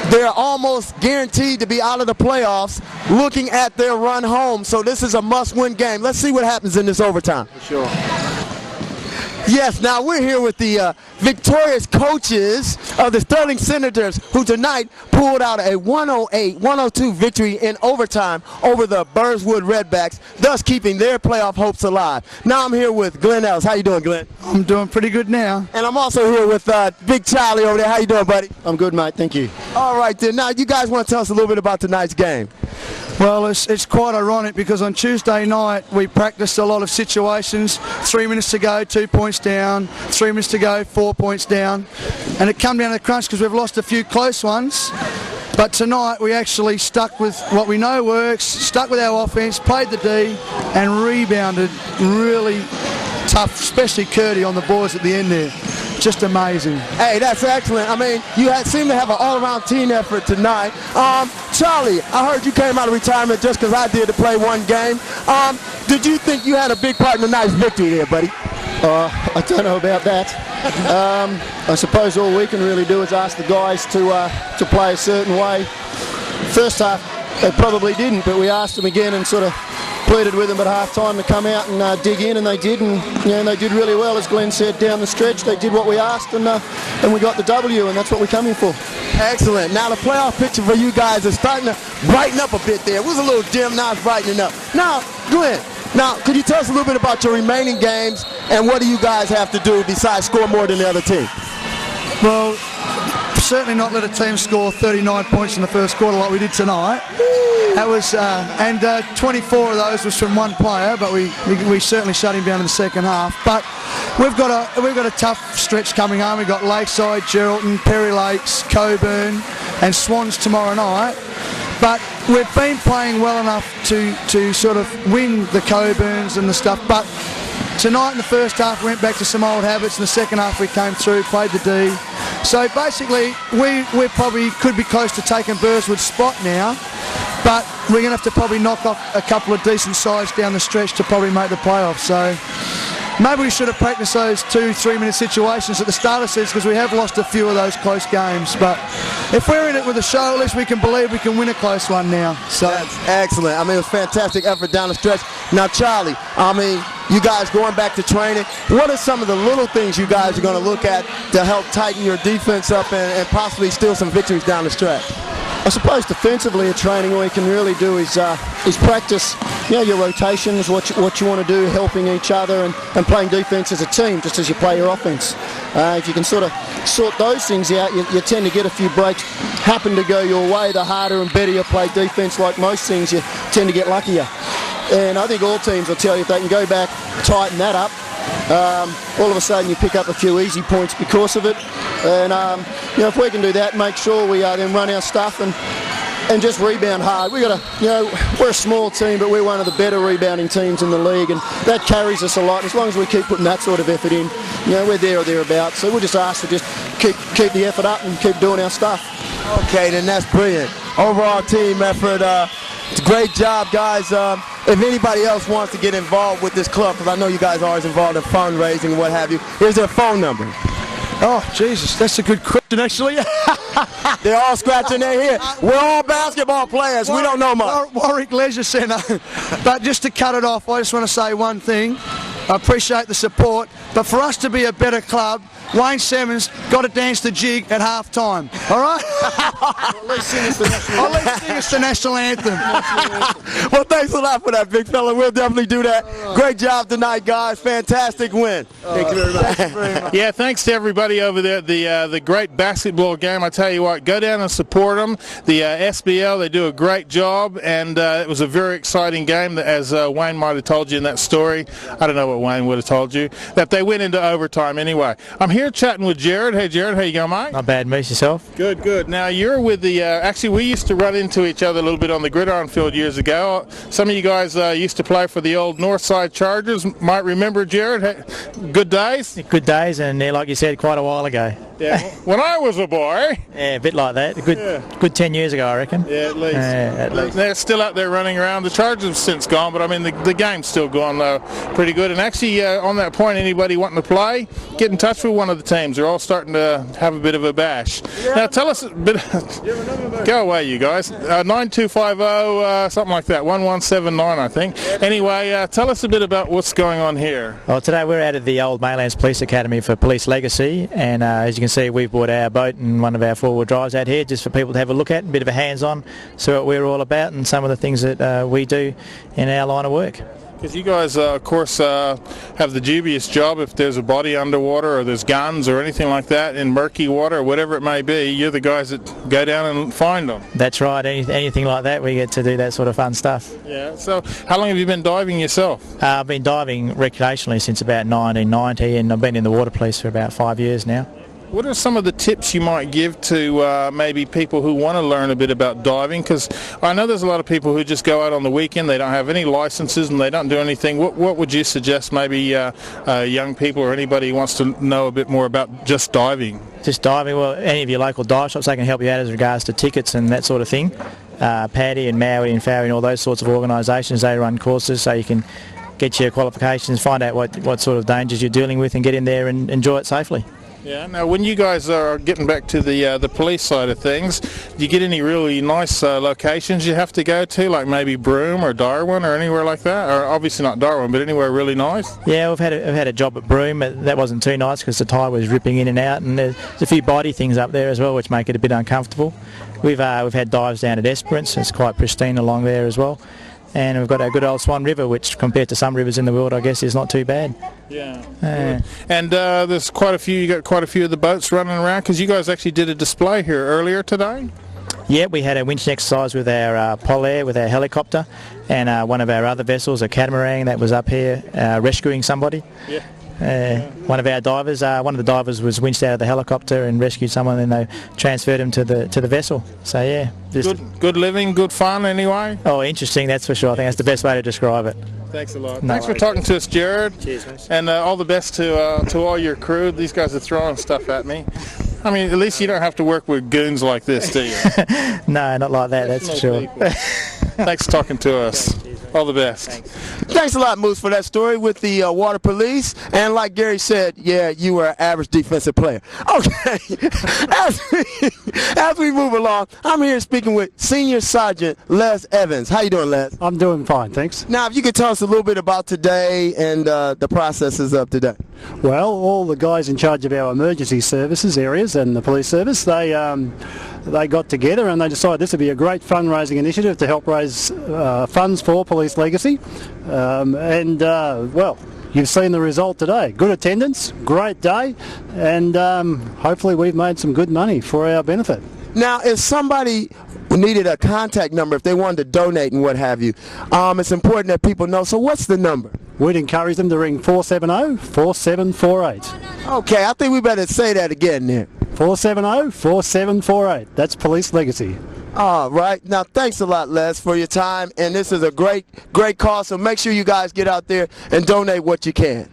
they're almost guaranteed to be out of the playoffs looking at their run home. So this is a must-win game. Let's see what happens in this overtime. For sure. Yes, now we're here with the victorious coaches of the Sterling Senators, who tonight pulled out a 108-102 victory in overtime over the Burswood Redbacks, thus keeping their playoff hopes alive. Now I'm here with Glenn Ellis. How you doing, Glenn? I'm doing pretty good now. And I'm also here with Big Charlie over there. How you doing, buddy? I'm good, mate. Thank you. All right, then. Now, you guys want to tell us a little bit about tonight's game? Well, it's quite ironic because on Tuesday night we practiced a lot of situations. 3 minutes to go, 2 points down. 3 minutes to go, 4 points down. And it come down to the crunch because we've lost a few close ones. But tonight we actually stuck with what we know works, stuck with our offense, played the D, and rebounded really tough, especially Curdy on the boards at the end there. Just amazing. Hey, that's excellent. I mean, you seem to have an all-around team effort tonight. Charlie, I heard you came out of retirement just because I did to play one game. Did you think you had a big part in tonight's victory there, buddy? I don't know about that. I suppose all we can really do is ask the guys to play a certain way. First half, they probably didn't, but we asked them again and sort of pleaded with them at half-time to come out and dig in, and they did, and they did really well. As Glenn said, down the stretch, they did what we asked, and we got the W, and that's what we come here for. Excellent. Now the playoff picture for you guys is starting to brighten up a bit there. It was a little dim, now it's brightening up. Now, Glenn, could you tell us a little bit about your remaining games, and what do you guys have to do besides score more than the other team? Well, certainly not let a team score 39 points in the first quarter like we did tonight. That was, 24 of those was from one player, but we certainly shut him down in the second half. But we've got a tough stretch coming on. We've got Lakeside, Geraldton, Perry Lakes, Coburn, and Swans tomorrow night. But we've been playing well enough to sort of win the Coburns and the stuff. But tonight in the first half we went back to some old habits. In the second half we came through, played the D. So basically we probably could be close to taking Burswood's spot now. But we're going to have to probably knock off a couple of decent sides down the stretch to probably make the playoffs. So maybe we should have practiced those 2-3 minute situations at the start of season because we have lost a few of those close games. But if we're in it with a show, at least we can believe we can win a close one now. So that's excellent. I mean, it was fantastic effort down the stretch. Now, Charlie, I mean, you guys going back to training, what are some of the little things you guys are going to look at to help tighten your defense up and possibly steal some victories down the stretch? I suppose defensively at training all you can really do is practice your rotations, what you want to do, helping each other and playing defence as a team just as you play your offence. If you can sort of sort those things out, you tend to get a few breaks happen to go your way. The harder and better you play defence, like most things, you tend to get luckier. And I think all teams will tell you if they can go back, tighten that up, all of a sudden you pick up a few easy points because of it. And if we can do that, make sure we then run our stuff and just rebound hard. We got to, we're a small team, but we're one of the better rebounding teams in the league, and that carries us a lot. As long as we keep putting that sort of effort in, we're there or thereabouts. So we'll just ask to just keep the effort up and keep doing our stuff. Okay, then that's brilliant. Overall team effort. It's a great job, guys. If anybody else wants to get involved with this club, because I know you guys are always involved in fundraising and what have you, here's their phone number. Oh, Jesus, that's a good question, actually. They're all scratching their head. We're all basketball players. We don't know much. Warwick Leisure Centre. But just to cut it off, I just want to say one thing. I appreciate the support. but for us to be a better club, Wayne Simmons got to dance the jig at half time. All right? At least sing us the national I'll let sing us the national anthem. Well, thanks a lot for that, big fella. We'll definitely do that. Great job tonight, guys. Fantastic win. Thank you very much. Thank you very much. Yeah, thanks to everybody over there. The great basketball game. I tell you what, go down and support them. The SBL, they do a great job, and it was a very exciting game. As Wayne might have told you in that story, I don't know what Wayne would have told you, that they went into overtime anyway. I'm here chatting with Jared. Hey, Jared, how you going, mate? Not bad, Moose, yourself? Good, good. Now, you're with the, actually, we used to run into each other a little bit on the gridiron field years ago. Some of you guys used to play for the old Northside Chargers. Might remember, Jared. Hey, good days? Good days, and like you said, quite a while ago. Yeah, when I was a boy. Yeah, a bit like that. Good 10 years ago, I reckon. Yeah, at least. They're still out there running around. The Chargers have since gone, but I mean, the game's still going pretty good. And actually, on that point, anybody wanting to play, get in touch with one of the teams. They're all starting to have a bit of a bash. Now, tell us a bit. Go away, you guys. 9250, something like that. 1179, I think. Anyway, tell us a bit about what's going on here. Well, today we're out of the old Maylands Police Academy for Police Legacy, and as you can see, we've brought our boat and one of our four-wheel drives out here just for people to have a look at, a bit of a hands-on, see what we're all about and some of the things that we do in our line of work. Because you guys, of course, have the dubious job if there's a body underwater or there's guns or anything like that in murky water or whatever it may be, you're the guys that go down and find them. That's right. Anything like that, we get to do that sort of fun stuff. Yeah. So how long have you been diving yourself? I've been diving recreationally since about 1990, and I've been in the water police for about 5 years now. What are some of the tips you might give to maybe people who want to learn a bit about diving? Because I know there's a lot of people who just go out on the weekend, they don't have any licenses and they don't do anything. What would you suggest maybe young people or anybody who wants to know a bit more about just diving? Just diving, well, any of your local dive shops, they can help you out as regards to tickets and that sort of thing. Paddy and Maui and Fowey and all those sorts of organisations, they run courses so you can get your qualifications, find out what sort of dangers you're dealing with and get in there and enjoy it safely. Yeah. Now, when you guys are getting back to the police side of things, do you get any really nice locations you have to go to, like maybe Broome or Darwin or anywhere like that? Or obviously not Darwin, but anywhere really nice? Yeah, we've had a job at Broome. That wasn't too nice because the tide was ripping in and out, and there's a few body things up there as well, which make it a bit uncomfortable. We've had dives down at Esperance. It's quite pristine along there as well. And we've got our good old Swan River, which compared to some rivers in the world, I guess, is not too bad. Yeah. And there's quite a few. You got quite a few of the boats running around because you guys actually did a display here earlier today. Yeah, we had a winch exercise with our Polair, with our helicopter, and one of our other vessels, a catamaran, that was up here rescuing somebody. Yeah. One of our divers, one of the divers was winched out of the helicopter and rescued someone, and they transferred him to the vessel. So yeah, good living, good fun anyway. Oh, interesting, that's for sure. I think that's the best way to describe it. Thanks a lot. Thanks for talking to us, Jared. Cheers, mate. And all the best to all your crew. These guys are throwing stuff at me. I mean, at least you don't have to work with goons like this, do you? No, not like that, that's for sure. Thanks for talking to us. All the best. Thanks a lot, Moose, for that story with the water police. And like Gary said, yeah, you were an average defensive player. Okay, as we move along, I'm here speaking with Senior Sergeant Les Evans. How you doing, Les? I'm doing fine, thanks. Now, if you could tell us a little bit about today and the processes of today. Well, all the guys in charge of our emergency services areas and the police service, they got together and they decided this would be a great fundraising initiative to help raise funds for Police Legacy. Well, you've seen the result today. Good attendance, great day, and hopefully we've made some good money for our benefit. Now, if somebody needed a contact number, if they wanted to donate and what have you, it's important that people know. So what's the number? We'd encourage them to ring 470-4748. Okay, I think we better say that again there. 470-4748. That's Police Legacy. All right. Now, thanks a lot, Les, for your time. And this is a great cause. So make sure you guys get out there and donate what you can.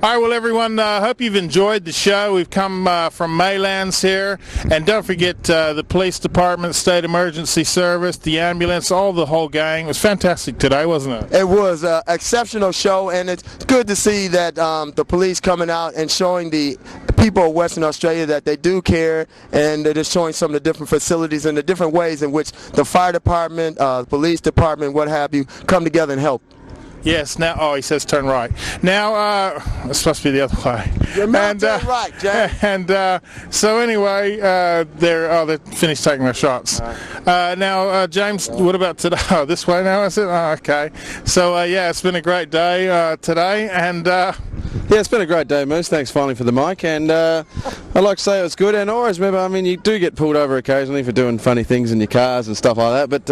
All right, well, everyone, hope you've enjoyed the show. We've come from Maylands here. And don't forget the police department, state emergency service, the ambulance, the whole gang. It was fantastic today, wasn't it? It was an exceptional show, and it's good to see that the police coming out and showing the people of Western Australia that they do care, and they're just showing some of the different facilities and the different ways in which the fire department, police department, what have you, come together and help. Yes, now, oh, he says turn right. Now, it's supposed to be the other way. You're not turn right, James. And so anyway, they're finished taking their shots. Now, James, what about today? Oh, this way now, is it? Oh, okay. So, yeah, it's been a great day today, and... yeah, it's been a great day, Moose. Thanks finally for the mic, and I'd like to say it was good. And always remember, I mean, you do get pulled over occasionally for doing funny things in your cars and stuff like that, but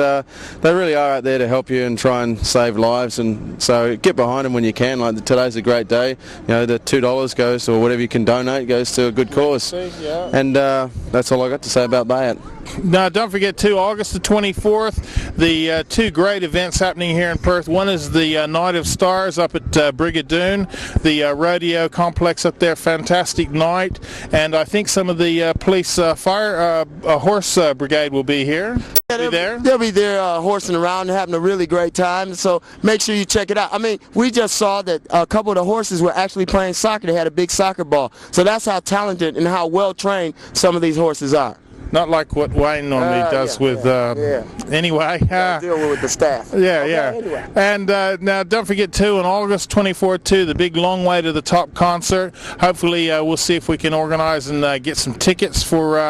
they really are out there to help you and try and save lives, and so get behind them when you can. Like today's a great day. You know, the $2 goes, or whatever you can donate, goes to a good cause. And that's all I got to say about that. Now, don't forget, too, August the 24th, the two great events happening here in Perth. One is the Night of Stars up at Brigadoon, the rodeo complex up there, fantastic night. And I think some of the police fire horse brigade will be here. Yeah, they'll be there horsing around and having a really great time, so make sure you check it out. I mean, we just saw that a couple of the horses were actually playing soccer. They had a big soccer ball. So that's how talented and how well trained some of these horses are. Not like what Wayne normally does with, anyway. Deal with the staff. Yeah, yeah. Anyway. And now don't forget too, on August 24th too, the big Long Way to the Top concert. Hopefully we'll see if we can organize and get some tickets for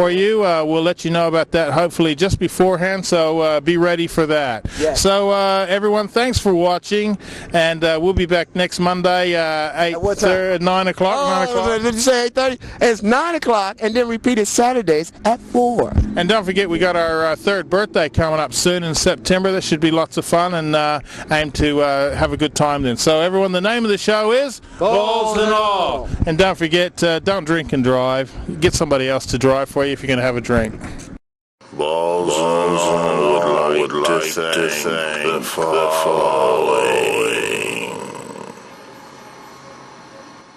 you. We'll let you know about that hopefully just beforehand, so be ready for that. Yeah. So everyone, thanks for watching, and we'll be back next Monday, 9 o'clock. Oh, 9 o'clock. Did you say 8:30? It's 9 o'clock, and then repeat it Saturdays at 4. And don't forget, we got our third birthday coming up soon in September. That should be lots of fun, and aim to have a good time then. So everyone, the name of the show is Balls and All. And don't forget, don't drink and drive. Get somebody else to drive for you if you're going to have a drink. Balls and All would like to thank the following.